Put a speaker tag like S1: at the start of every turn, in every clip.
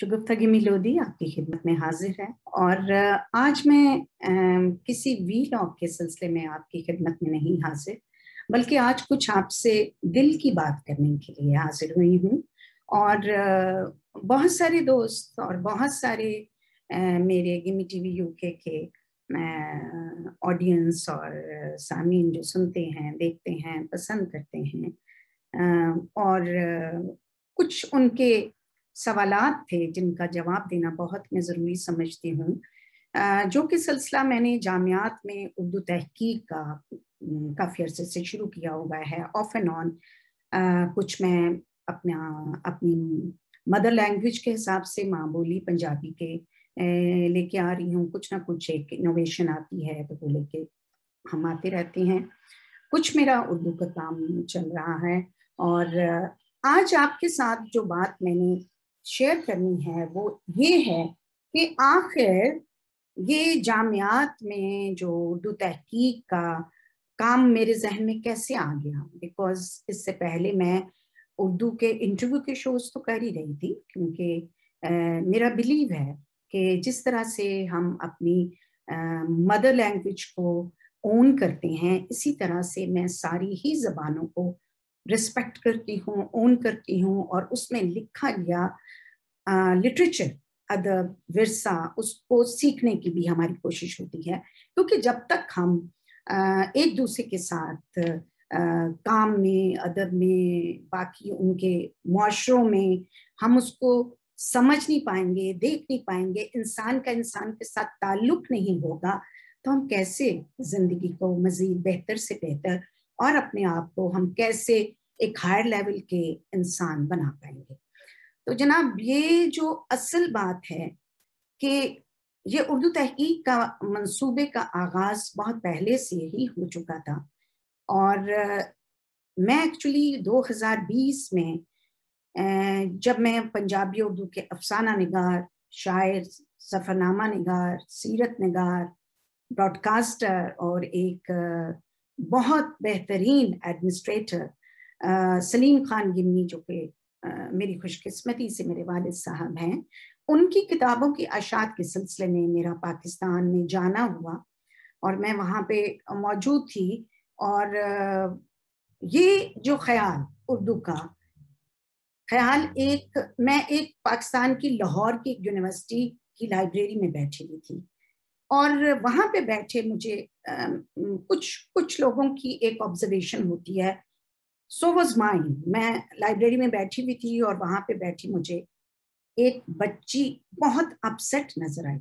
S1: شگفتگی میلودی آپ کی خدمت میں حاضر ہے اور آج میں کسی ویلاگ کے سلسلے میں آپ کی خدمت میں نہیں حاضر، بلکہ آج کچھ آپ سے دل کی بات کرنے کے لیے حاضر ہوئی ہوں۔ اور بہت سارے دوست اور بہت سارے میرے گمی ٹی وی یو کے آڈینس اور سامعین جو سنتے ہیں، دیکھتے ہیں، پسند کرتے ہیں، اور کچھ ان کے سوالات تھے جن کا جواب دینا بہت میں ضروری سمجھتی ہوں، جو کہ سلسلہ میں نے جامعات میں اردو تحقیق کا کافی عرصے سے شروع کیا ہوا ہے، آف اینڈ آن۔ کچھ میں اپنی مدر لینگویج کے حساب سے ماں بولی پنجابی کے لے کے آ رہی ہوں، کچھ نہ کچھ ایک انوویشن آتی ہے تو وہ لے کے ہم آتے رہتے ہیں، کچھ میرا اردو کا کام چل رہا ہے۔ اور آج آپ کے ساتھ جو بات میں نے شیئر کرنی ہے وہ یہ ہے کہ آخر یہ جامعات میں جو اردو تحقیق کا کام میرے ذہن میں کیسے آ گیا، بیکاز اس سے پہلے میں اردو کے انٹرویو کے شوز تو کر ہی رہی تھی، کیونکہ میرا بلیو ہے کہ جس طرح سے ہم اپنی مدر لینگویج کو اون کرتے ہیں، اسی طرح سے میں ساری ہی زبانوں کو رسپیکٹ کرتی ہوں، اون کرتی ہوں، اور اس میں لکھا گیا لٹریچر، ادب، ورثہ، اس کو سیکھنے کی بھی ہماری کوشش ہوتی ہے، کیونکہ جب تک ہم ایک دوسرے کے ساتھ کام میں، ادب میں، باقی ان کے معاشروں میں ہم اس کو سمجھ نہیں پائیں گے، دیکھ نہیں پائیں گے، انسان کا انسان کے ساتھ تعلق نہیں ہوگا، تو ہم کیسے زندگی کو مزید بہتر سے بہتر اور اپنے آپ کو ہم کیسے ایک ہائر لیول کے انسان بنا پائیں گے۔ تو جناب، یہ جو اصل بات ہے کہ یہ اردو تحقیق کا منصوبے کا آغاز بہت پہلے سے ہی ہو چکا تھا، اور میں ایکچولی 2020 میں جب میں پنجابی اردو کے افسانہ نگار، شاعر، سفرنامہ نگار، سیرت نگار، براڈ کاسٹر اور ایک بہت بہترین ایڈمنسٹریٹر سلیم خان گمی، جو کہ میری خوش قسمتی سے میرے والد صاحب ہیں، ان کی کتابوں کی اشاعت کے سلسلے میں میرا پاکستان میں جانا ہوا اور میں وہاں پہ موجود تھی۔ اور یہ جو خیال اردو کا خیال، میں ایک پاکستان کی لاہور کی یونیورسٹی کی لائبریری میں بیٹھی ہوئی تھی، اور وہاں پہ بیٹھے مجھے کچھ لوگوں کی ایک آبزرویشن ہوتی ہے، سو واز مائن۔ میں لائبریری میں بیٹھی ہوئی تھی اور وہاں پہ بیٹھی مجھے ایک بچی بہت اپسیٹ نظر آئی۔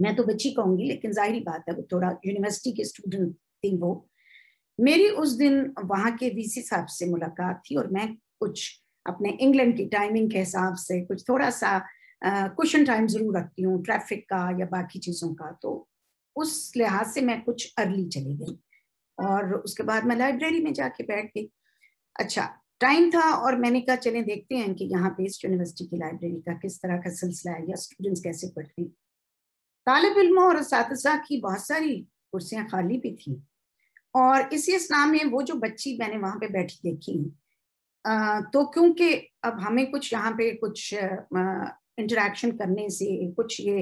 S1: میں تو بچی کہوں گی، لیکن ظاہری بات ہے وہ تھوڑا یونیورسٹی کے اسٹوڈنٹ تھی۔ وہ میری اس دن وہاں کے وی سی صاحب سے ملاقات تھی، اور میں کچھ اپنے انگلینڈ کی ٹائمنگ کے حساب سے کچھ تھوڑا سا کوشن ٹائم ضرور رکھتی ہوں، ٹریفک کا یا باقی چیزوں کا، تو اس لحاظ سے میں کچھ ارلی چلی گئی، اور اس کے بعد میں لائبریری میں جا کے بیٹھ گئی۔ اچھا ٹائم تھا، اور میں نے کہا چلیں دیکھتے ہیں کہ یہاں پہ اس یونیورسٹی کی لائبریری کا کس طرح کا سلسلہ ہے، یا اسٹوڈنٹس کیسے پڑھتے ہیں۔ طالب علموں اور اساتذہ کی بہت ساری کرسیاں خالی بھی تھیں، اور اسی اسنا میں وہ جو بچی میں نے وہاں پہ بیٹھی دیکھی، تو کیونکہ اب ہمیں کچھ یہاں پہ کچھ انٹریکشن کرنے سے، کچھ یہ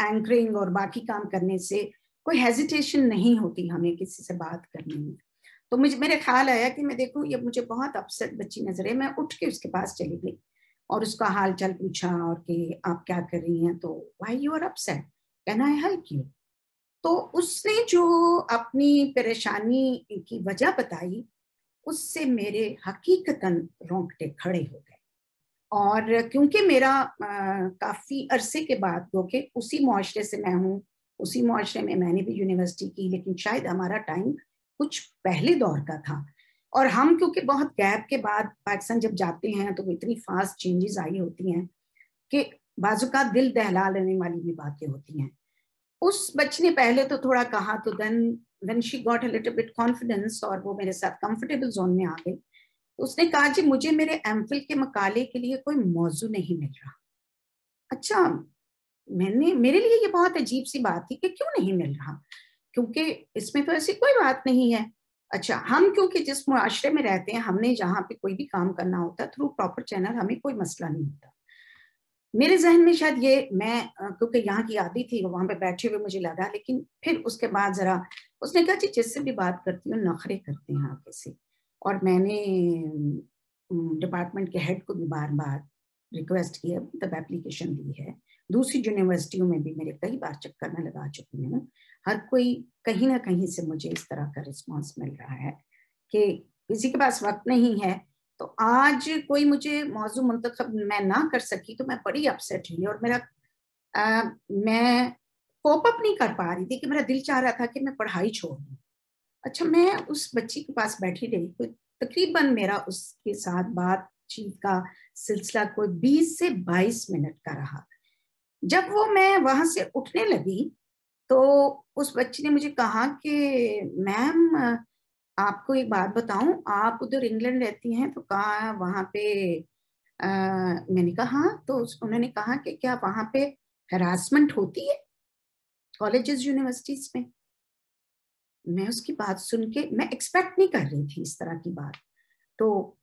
S1: اینکرنگ اور باقی کام کرنے سے کوئی ہیزیٹیشن نہیں ہوتی ہمیں کسی سے بات کرنے میں، تو میرے خیال آیا کہ میں دیکھوں یہ مجھے بہت اپسیٹ بچی نظر ہے۔ میں اٹھ کے اس کے پاس چلی گئی اور اس کا حال چال پوچھا، اور کہ آپ کیا کر رہی ہیں، تو why you are upset, can I help you? تو اس نے جو اپنی پریشانی کی وجہ بتائی، اس سے میرے حقیقتاً رونگٹے کھڑے ہو گئے، اور کیونکہ میرا کافی عرصے کے بعد، کیونکہ اسی معاشرے سے میں ہوں، اسی معاشرے میں نے بھی یونیورسٹی کی، لیکن شاید ہمارا ٹائم کچھ پہلے دور کا تھا، اور ہم کیونکہ بہت گیپ کے بعد پاکستان جب جاتے ہیں تو اتنی فاسٹ چینجز آئی ہوتی ہیں کہ بعض اوقات دل دہلا لینے والی بھی باتیں ہوتی ہیں۔ اس بچی نے پہلے تو تھوڑا کہا، تو then she got a little bit confidence، اور وہ میرے ساتھ کمفرٹیبل زون میں آ گئی۔ اس نے کہا جی مجھے میرے ایم فل کے مقالے کے لیے کوئی موضوع نہیں مل رہا۔ اچھا، میرے لیے یہ بہت عجیب سی بات تھی کہ کیوں نہیں مل رہا، کیونکہ اس میں تو ایسی کوئی بات نہیں ہے، اچھا ہم کیونکہ جس معاشرے میں رہتے ہیں ہم نے جہاں پہ کوئی بھی کام کرنا ہوتا ہے تھرو پراپر چینل ہمیں کوئی مسئلہ نہیں ہوتا. میرے ذہن میں شاید یہ میں کیونکہ یہاں کی عادی تھی وہاں پہ بیٹھے ہوئے مجھے لگا, لیکن پھر اس کے بعد ذرا اس نے کہا جی جس سے بھی بات کرتی ہوں نخرے کرتے ہیں آگے سے. اور میں نے ڈپارٹمنٹ کے ہیڈ کو بھی بار بار ریکویسٹ کیا, تب اپلیکیشن دی ہے. دوسری یونیورسٹیوں میں بھی میرے کئی بار چکر میں لگا چکی ہوں. ہر کوئی کہیں نہ کہیں سے مجھے اس طرح کا رسپانس مل رہا ہے کہ کسی کے پاس وقت نہیں ہے. تو آج کوئی مجھے موضوع منتخب میں نہ کر سکی تو میں بڑی اپسیٹ ہوئی, اور میں کوپ اپ نہیں کر پا رہی تھی کہ میرا دل چاہ رہا تھا کہ میں پڑھائی چھوڑ دوں. اچھا میں اس بچی کے پاس بیٹھی رہی, تقریباً میرا اس کے ساتھ بات چیت کا سلسلہ کوئی 20 سے 22 منٹ کا رہا. جب وہ میں وہاں سے اٹھنے لگی تو اس بچی نے مجھے کہا کہ میم آپ کو ایک بات بتاؤں, آپ ادھر انگلینڈ رہتی ہیں, تو کہا وہاں پہ میں نے کہا ہاں. تو انہوں نے کہا کہ کیا وہاں پہ ہراسمنٹ ہوتی ہے کالجز یونیورسٹیز میں. میں اس کی بات سن کے میں ایکسپیکٹ نہیں کر رہی تھی اس طرح کی بات, تو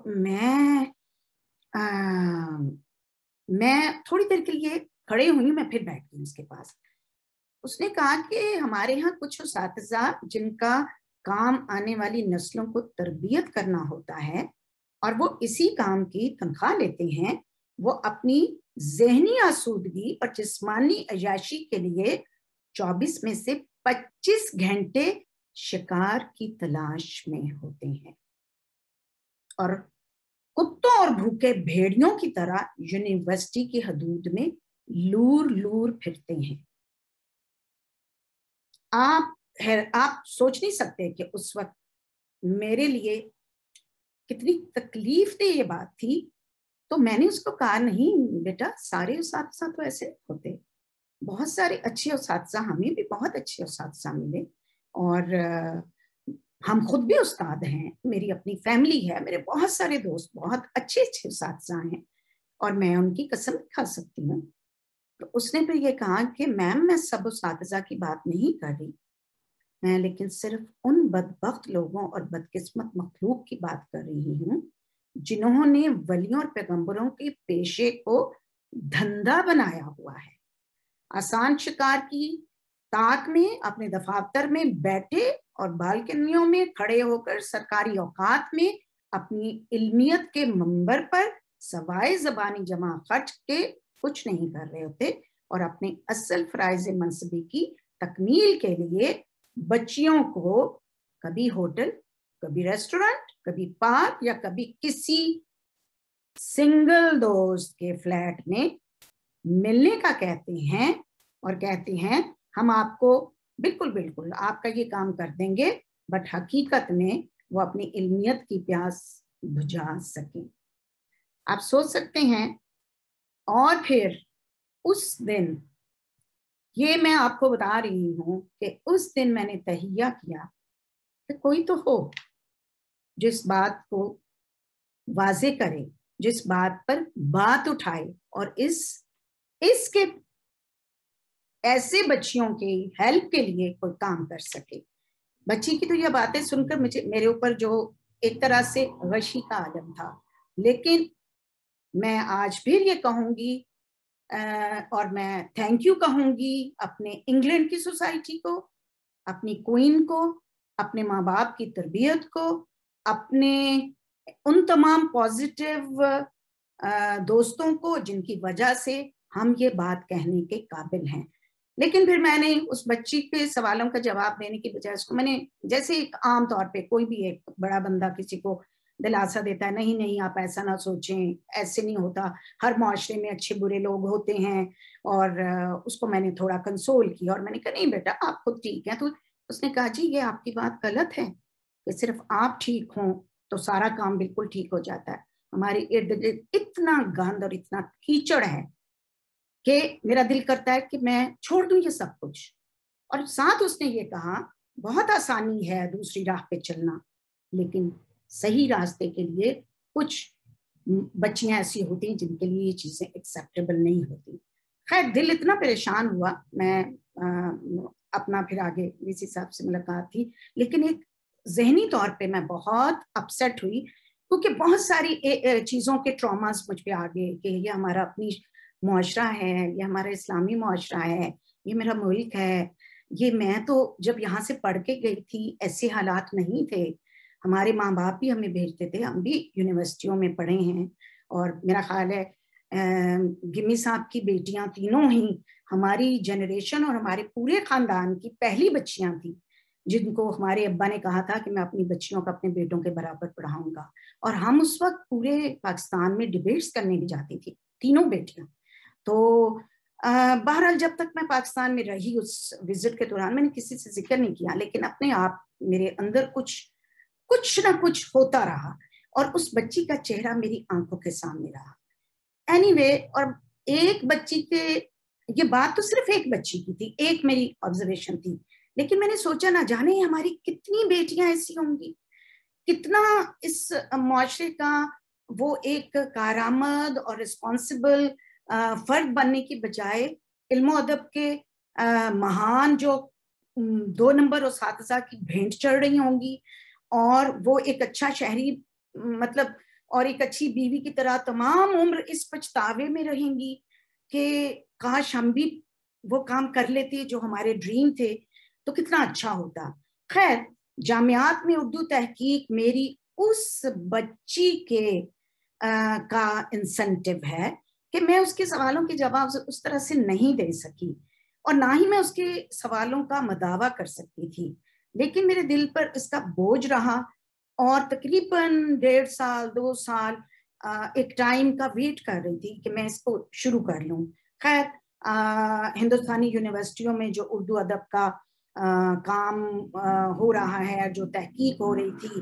S1: میں تھوڑی دیر کے لیے کھڑے ہوئی, میں پھر بیٹھ گئی اس کے پاس. اس نے کہا کہ ہمارے ہاں کچھ اساتذہ جن کا کام آنے والی نسلوں کو تربیت کرنا ہوتا ہے اور وہ اسی کام کی تنخواہ لیتے ہیں, وہ اپنی ذہنی آسودگی اور جسمانی عیاشی کے لیے 24 میں سے 25 گھنٹے شکار کی تلاش میں ہوتے ہیں, اور کتوں اور بھوکے بھیڑیوں کی طرح یونیورسٹی کی حدود میں لور لور پھرتے ہیں. آپ سوچ نہیں سکتے کہ اس وقت میرے لیے کتنی تکلیف دہ یہ بات تھی. تو میں نے اس کو کہا نہیں بیٹا, سارے اساتذہ تو ایسے ہوتے, بہت سارے اچھے اساتذہ, ہمیں بھی بہت اچھے اساتذہ ملے, اور ہم خود بھی استاد ہیں, میری اپنی فیملی ہے, میرے بہت سارے دوست بہت اچھے اچھے اساتذہ ہیں, اور میں ان کی قسم کھا سکتی ہوں. تو اس نے پھر یہ کہا کہ میم میں سب اساتذہ کی بات نہیں کر رہی, میں لیکن صرف ان بدبخت لوگوں اور بدقسمت مخلوق کی بات کر رہی ہوں جنہوں نے ولیوں اور پیغمبروں کے پیشے کو دھندا بنایا ہوا ہے. آسان شکار کی طاق میں اپنے دفاتر میں بیٹھے اور بالکنیوں میں کھڑے ہو کر سرکاری اوقات میں اپنی علمیت کے منبر پر سوائے زبانی جمع خرچ کے کچھ نہیں کر رہے ہوتے, اور اپنے اصل فرائض منصبی کی تکمیل کے لیے بچیوں کو کبھی ہوٹل, کبھی ریسٹورنٹ, کبھی پارک, یا کبھی کسی سنگل دوست کے فلیٹ میں ملنے کا کہتے ہیں, اور کہتے ہیں ہم آپ کو بالکل آپ کا یہ کام کر دیں گے, بٹ حقیقت میں وہ اپنی علمیت کی پیاس بجھا سکیں. آپ سوچ سکتے ہیں. اور پھر اس دن یہ میں آپ کو بتا رہی ہوں کہ اس دن میں نے تہیہ کیا کہ کوئی تو ہو جس بات کو واضح کرے, جس بات پر بات اٹھائے, اور اس کے ایسے بچیوں کی ہیلپ کے لیے کوئی کام کر سکے. بچی کی تو یہ باتیں سن کر میرے اوپر جو ایک طرح سے غشی کا عالم تھا, لیکن میں آج پھر یہ کہوں گی اور میں تھینک یو کہوں گی اپنے انگلینڈ کی سوسائٹی کو, اپنی کوئین کو, اپنے ماں باپ کی تربیت کو, اپنے ان تمام پازیٹیو دوستوں کو جن کی وجہ سے ہم یہ بات کہنے کے قابل ہیں. لیکن پھر میں نے اس بچی کے سوالوں کا جواب دینے کی بجائے اس کو میں نے جیسے ایک عام طور پہ کوئی بھی ایک بڑا بندہ کسی کو دلاسا دیتا ہے, نہیں آپ ایسا نہ سوچیں, ایسے نہیں ہوتا, ہر معاشرے میں اچھے برے لوگ ہوتے ہیں, اور اس کو میں نے تھوڑا کنسول کیا, اور میں نے کہا نہیں بیٹا آپ خود ٹھیک ہیں. تو اس نے کہا جی یہ آپ کی بات غلط ہے کہ صرف آپ ٹھیک ہوں تو سارا کام بالکل ٹھیک ہو جاتا ہے. ہمارے ارد گرد اتنا گند اور اتنا کیچڑ ہے کہ میرا دل کرتا ہے کہ میں چھوڑ دوں یہ سب کچھ. اور ساتھ اس نے یہ کہا بہت آسانی ہے دوسری راہ پہ چلنا, لیکن صحیح راستے کے لیے کچھ بچیاں ایسی ہوتی ہیں جن کے لیے یہ چیزیں ایکسیپٹیبل نہیں ہوتی. خیر دل اتنا پریشان ہوا, میں اپنا پھر آگے وی سی صاحب سے ملاقات تھی, لیکن ایک ذہنی طور پہ میں بہت اپسیٹ ہوئی، کیونکہ بہت ساری چیزوں کے ٹراماز مجھ پہ آ گئے کہ یہ ہمارا اپنی معاشرہ ہے، یہ ہمارا اسلامی معاشرہ ہے، یہ میرا ملک ہے، یہ میں تو جب یہاں سے پڑھ کے گئی تھی ایسے حالات نہیں تھے، ہمارے ماں باپ بھی ہمیں بھیجتے تھے، ہم بھی یونیورسٹیوں میں پڑھے ہیں، اور میرا خیال ہے گمی صاحب کی بیٹیاں تینوں ہی ہماری جنریشن اور ہمارے پورے خاندان کی پہلی بچیاں تھیں جن کو ہمارے ابا نے کہا تھا کہ میں اپنی بچیوں کو اپنے بیٹوں کے برابر پڑھاؤں گا، اور ہم اس وقت پورے پاکستان میں ڈیبیٹس کرنے بھی جاتی تھی تینوں بیٹیاں۔ تو بہرحال جب تک میں پاکستان میں رہی اس وزٹ کے دوران میں نے کسی سے ذکر نہیں کیا، لیکن اپنے آپ میرے اندر کچھ نہ کچھ ہوتا رہا، اور اس بچی کا چہرہ میری آنکھوں کے سامنے رہا۔ اینی وے، اور ایک بچی کے، یہ بات تو صرف ایک بچی کی تھی، ایک میری آبزرویشن تھی، لیکن میں نے سوچا نہ جانے ہماری کتنی بیٹیاں ایسی ہوں گی، کتنا اس معاشرے کا وہ ایک کارآمد اور رسپانسبل فرد بننے کی بجائے علم و ادب کے مہان جو 2 نمبر اساتذہ کی بھینٹ چڑھ رہی ہوں گی، اور وہ ایک اچھا شہری مطلب اور ایک اچھی بیوی کی طرح تمام عمر اس پچھتاوے میں رہیں گی کہ کاش ہم بھی وہ کام کر لیتے جو ہمارے ڈریم تھے تو کتنا اچھا ہوتا۔ خیر، جامعات میں اردو تحقیق میری اس بچی کے کا انسینٹیو ہے کہ میں اس کے سوالوں کے جواب اس طرح سے نہیں دے سکی، اور نہ ہی میں اس کے سوالوں کا مداوع کر سکتی تھی، لیکن میرے دل پر اس کا بوجھ رہا، اور تقریباً 1.5 سال 2 سال ایک ٹائم کا ویٹ کر رہی تھی کہ میں اس کو شروع کر لوں۔ خیر، ہندوستانی یونیورسٹیوں میں جو اردو ادب کا کام ہو رہا ہے، جو تحقیق ہو رہی تھی،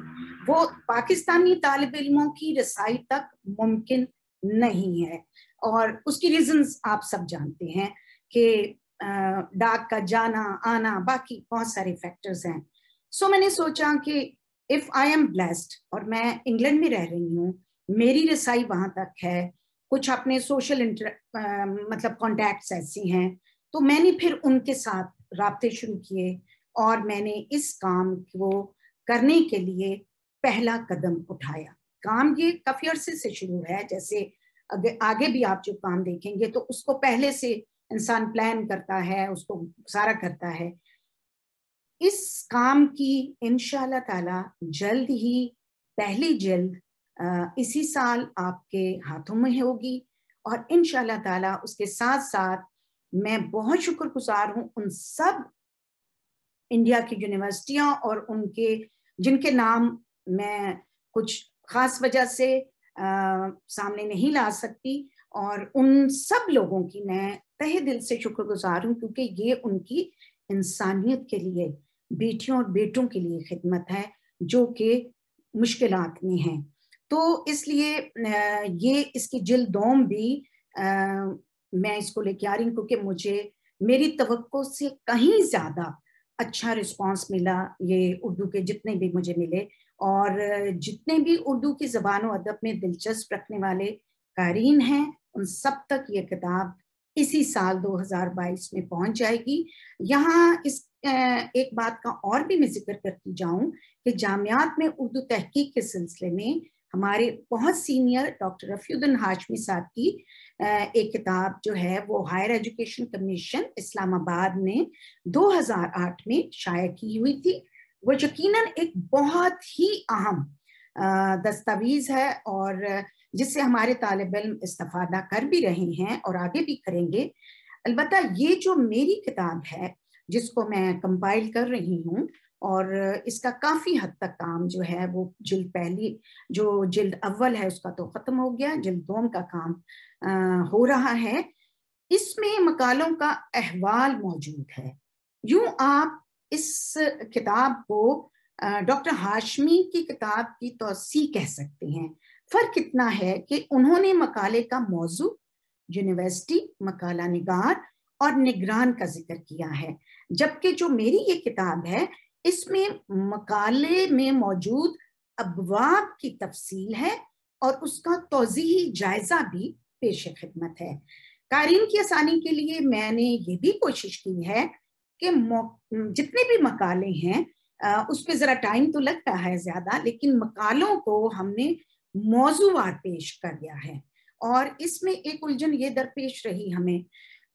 S1: وہ پاکستانی طالب علموں کی رسائی تک ممکن نہیں ہے، اور اس کی ریزنز آپ سب جانتے ہیں کہ ڈاک کا جانا آنا، باقی بہت سارے فیکٹرز ہیں۔ سو میں نے سوچا کہ if I am blessed، اور میں انگلینڈ میں رہ رہی ہوں، میری رسائی وہاں تک ہے، کچھ اپنے سوشل مطلب کانٹیکٹس ایسی ہیں، تو میں نے پھر ان کے ساتھ رابطے شروع کیے، اور میں نے اس کام کو کرنے کے لیے پہلا قدم اٹھایا۔ کام یہ کافی عرصے سے شروع ہے، جیسے آگے بھی آپ جو کام دیکھیں گے تو اس کو پہلے سے انسان پلان کرتا ہے، اس کو سارا کرتا ہے۔ اس کام کی انشاءاللہ تعالی جلد ہی پہلی جلد اسی سال آپ کے ہاتھوں میں ہوگی، اور انشاءاللہ تعالی اس کے ساتھ ساتھ میں بہت شکر گزار ہوں ان سب انڈیا کی یونیورسٹیاں اور ان کے جن کے نام میں کچھ خاص وجہ سے سامنے نہیں لا سکتی، اور ان سب لوگوں کی میں تہہ دل سے شکر گزار ہوں، کیونکہ یہ ان کی انسانیت کے لیے، بیٹیوں اور بیٹوں کے لیے خدمت ہے جو کہ مشکلات میں ہیں۔ تو اس لیے یہ اس کی جلد دوم بھی میں اس کو لے کے آ رہی ہوں، کیونکہ مجھے میری توقع سے کہیں زیادہ اچھا رسپانس ملا، یہ اردو کے جتنے بھی مجھے ملے، اور جتنے بھی اردو کی زبان و ادب میں دلچسپ رکھنے والے قارئین ہیں ان سب تک یہ کتاب اسی سال 2022 میں پہنچ جائے گی۔ یہاں اس ایک بات کا اور بھی میں ذکر کرتی جاؤں کہ جامعات میں اردو تحقیق کے سلسلے میں ہمارے بہت سینئر ڈاکٹر رفیع الدین ہاشمی صاحب کی ایک کتاب جو ہے وہ ہائر ایجوکیشن کمیشن اسلام آباد نے 2008 میں شائع کی ہوئی تھی۔ وہ یقیناً ایک بہت ہی اہم دستاویز ہے، اور جس سے ہمارے طالب علم استفادہ کر بھی رہے ہیں اور آگے بھی کریں گے۔ البتہ یہ جو میری کتاب ہے جس کو میں کمپائل کر رہی ہوں، اور اس کا کافی حد تک کام جو ہے وہ جلد پہلی جو جلد اول ہے اس کا تو ختم ہو گیا، جلد دوم کا کام ہو رہا ہے۔ اس میں مقالوں کا احوال موجود ہے۔ یوں آپ اس کتاب کو ڈاکٹر ہاشمی کی کتاب کی توسیع کہہ سکتے ہیں۔ فرق اتنا ہے کہ انہوں نے مقالے کا موضوع، یونیورسٹی، مقالہ نگار اور نگران کا ذکر کیا ہے، جبکہ جو میری یہ کتاب ہے اس میں مقالے میں موجود ابواب کی تفصیل ہے اور اس کا توضیحی جائزہ بھی پیش خدمت ہے۔ قارئین کی آسانی کے لیے میں نے یہ بھی کوشش کی ہے کہ جتنے بھی مقالے ہیں اس پہ ذرا ٹائم تو لگتا ہے زیادہ، لیکن مقالوں کو ہم نے موضوعات پیش کر دیا ہے. اور اس میں ایک الجھن یہ درپیش رہی ہمیں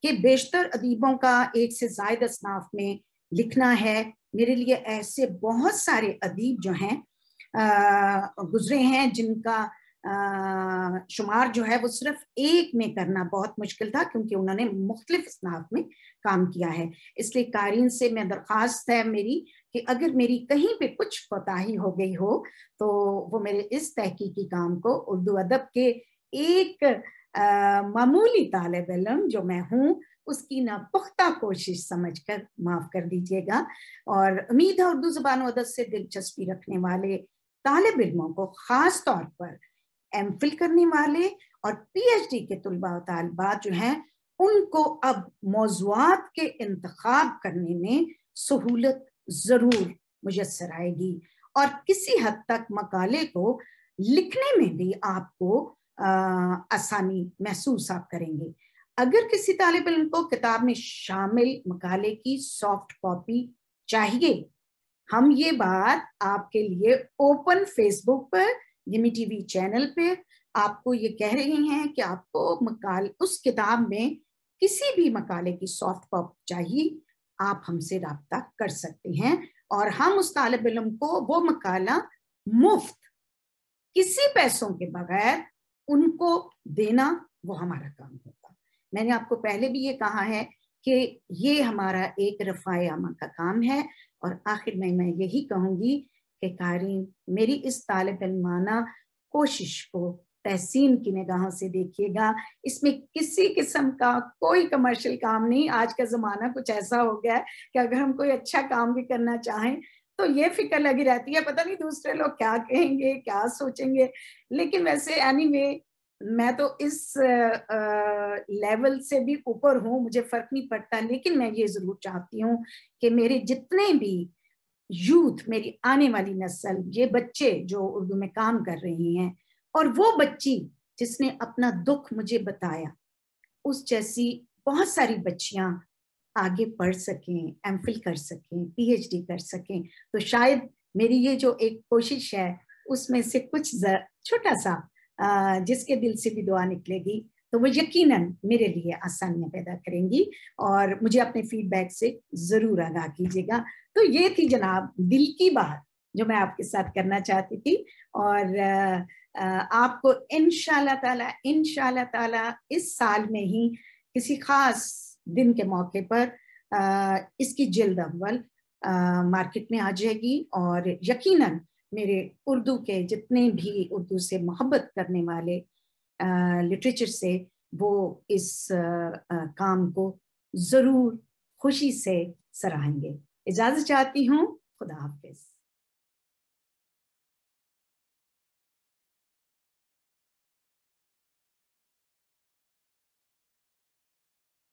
S1: کہ بیشتر ادیبوں کا ایک سے زائد اصناف میں لکھنا ہے. میرے لیے ایسے بہت سارے ادیب جو ہیں گزرے ہیں جن کا شمار جو ہے وہ صرف ایک میں کرنا بہت مشکل تھا، کیونکہ انہوں نے مختلف اصناف میں کام کیا ہے. اس لیے قارئین سے میں درخواست ہے میری کہ اگر میری کہیں پہ کچھ کوتاہی ہو گئی ہو تو وہ میرے اس تحقیقی کام کو اردو ادب کے ایک معمولی طالب علم جو میں ہوں اس کی ناپختہ کوشش سمجھ کر معاف کر دیجیے گا. اور امید ہے اردو زبان و ادب سے دلچسپی رکھنے والے طالب علموں کو، خاص طور پر ایم فل کرنے والے اور پی ایچ ڈی کے طلباء و طالبات جو ہیں، ان کو اب موضوعات کے انتخاب کرنے میں سہولت ضرور میسر آئے گی، اور کسی حد تک مقالے کو لکھنے میں بھی آپ کو آسانی محسوس آپ کریں گے. اگر کسی طالب علم کو کتاب میں شامل مقالے کی سافٹ کاپی چاہیے، ہم یہ بات آپ کے لیے اوپن فیس بک پر، یمی ٹی وی چینل پہ آپ کو یہ کہہ رہے ہیں کہ آپ کو اس کتاب میں کسی بھی مقالے کی سافٹ کاپی چاہیے، آپ ہم سے رابطہ کر سکتے ہیں، اور ہم اس طالب علم کو وہ مقالہ مفت کسی پیسوں کے بغیر ان کو دینا وہ ہمارا کام ہوگا. میں نے آپ کو پہلے بھی یہ کہا ہے کہ یہ ہمارا ایک رفع عامہ کا کام ہے. اور آخر میں یہی کہوں گی کہ قارئین میری اس طالب علمانہ کوشش کو تحسین کی نگاہوں سے دیکھیے گا. اس میں کسی قسم کا کوئی کمرشل کام نہیں. آج کا زمانہ کچھ ایسا ہو گیا ہے کہ اگر ہم کوئی اچھا کام بھی کرنا چاہیں تو یہ فکر لگی رہتی ہے پتہ نہیں دوسرے لوگ کیا کہیں گے، کیا سوچیں گے. لیکن ویسے اینی وے میں تو اس لیول سے بھی اوپر ہوں، مجھے فرق نہیں پڑتا. لیکن میں یہ ضرور چاہتی ہوں کہ میرے جتنے بھی یوتھ، میری آنے والی نسل، یہ بچے جو اردو میں کام کر رہی ہیں، اور وہ بچی جس نے اپنا دکھ مجھے بتایا، اس جیسی بہت ساری بچیاں آگے پڑھ سکیں، ایم فل کر سکیں، پی ایچ ڈی کر سکیں. تو شاید میری یہ جو ایک کوشش ہے اس میں سے کچھ چھوٹا سا جس کے دل سے بھی دعا نکلے گی تو وہ یقیناً میرے لیے آسانیاں پیدا کریں گی. اور مجھے اپنے فیڈ بیک سے ضرور آگاہ کیجیے گا. تو یہ تھی جناب دل کی بات جو میں آپ کے ساتھ کرنا چاہتی تھی. اور آپ کو انشاءاللہ تعالی اس سال میں ہی کسی خاص دن کے موقع پر اس کی جلد اول مارکیٹ میں آ جائے گی. اور یقیناً میرے اردو کے جتنے بھی اردو سے محبت کرنے والے لٹریچر سے وہ اس کام کو ضرور خوشی سے سراہیں گے. اجازت چاہتی ہوں. خدا حافظ.